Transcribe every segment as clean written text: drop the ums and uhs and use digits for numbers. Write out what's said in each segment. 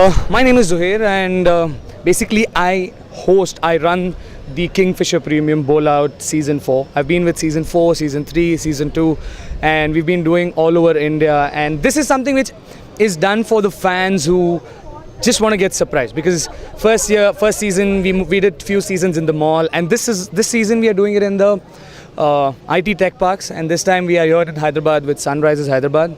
My name is Zuhair, and basically I run the Kingfisher Premium Bowlout Season 4. I've been with Season 4, Season 3, Season 2, and we've been doing all over India. And this is something which is done for the fans who just want to get surprised, because first season we did few seasons in the mall, and this season we are doing it in the IT Tech Parks, and this time we are here in Hyderabad with Sunrisers Hyderabad,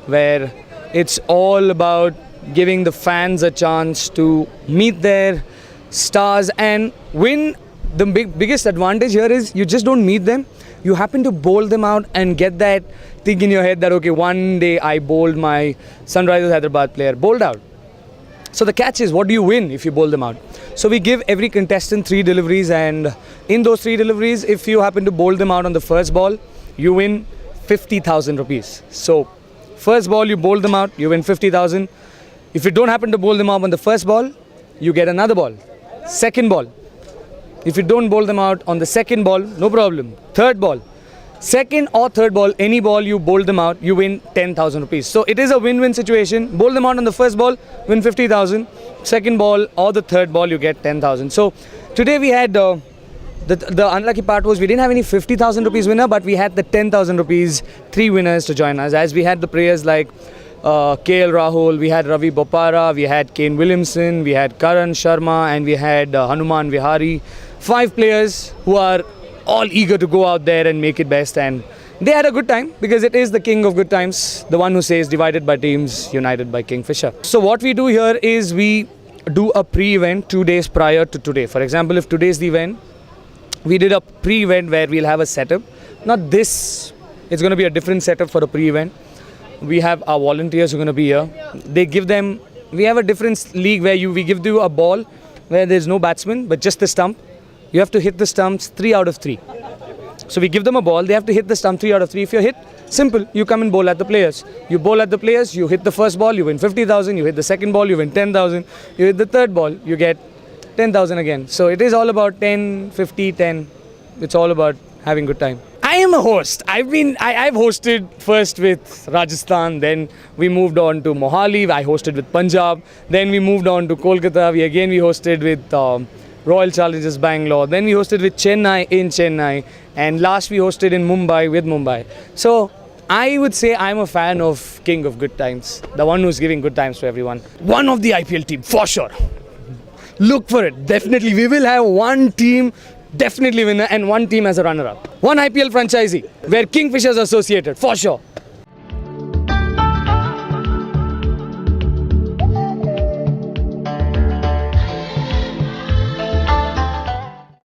where it's all about giving the fans a chance to meet their stars and win. The biggest advantage here is you just don't meet them, you happen to bowl them out and get that thing in your head that okay, one day I bowled my Sunrisers Hyderabad player, bowled out. So the catch is, what do you win if you bowl them out? So we give every contestant 3 deliveries, and in those 3 deliveries, if you happen to bowl them out on the first ball, you win 50,000 rupees. So first ball you bowl them out, you win 50,000. If you don't happen to bowl them out on the first ball, you get another ball. Second ball, if you don't bowl them out on the second ball, no problem. Third ball, second or third ball, any ball you bowl them out, you win 10,000 rupees. So it is a win-win situation. Bowl them out on the first ball, win 50,000. Second ball or the third ball, you get 10,000. So today we had the unlucky part was we didn't have any 50,000 rupees winner, but we had the 10,000 rupees 3 winners to join us, as we had the players like KL Rahul, we had Ravi Bopara, we had Kane Williamson, we had Karan Sharma, and we had Hanuman Vihari. 5 players who are all eager to go out there and make it best, and they had a good time, because it is the king of good times, the one who says divided by teams, united by Kingfisher. So what we do here is we do a pre-event 2 days prior to today. For example, if today's the event, we did a pre-event where we'll have a setup. Not this, it's going to be a different setup for a pre-event. We have our volunteers who are going to be here. We have a different league where we give you a ball where there's no batsman, but just the stump. You have to hit the stumps 3 out of 3. So we give them a ball, they have to hit the stump 3 out of 3. If you're hit, simple, you come and bowl at the players. You bowl at the players, you hit the first ball, you win 50,000. You hit the second ball, you win 10,000. You hit the third ball, you get 10,000 again. So it is all about 10, 50, 10. It's all about having good time. I am a host. I've hosted first with Rajasthan, then we moved on to Mohali. I hosted with Punjab. Then we moved on to Kolkata. We hosted with Royal Challengers Bangalore. Then we hosted with Chennai in Chennai. And last we hosted in Mumbai with Mumbai. So I would say I'm a fan of King of Good Times, the one who's giving good times to everyone. One of the IPL team, for sure. Look for it. Definitely. We will have one team definitely winner and one team as a runner-up. One IPL franchisee where Kingfisher is associated, for sure.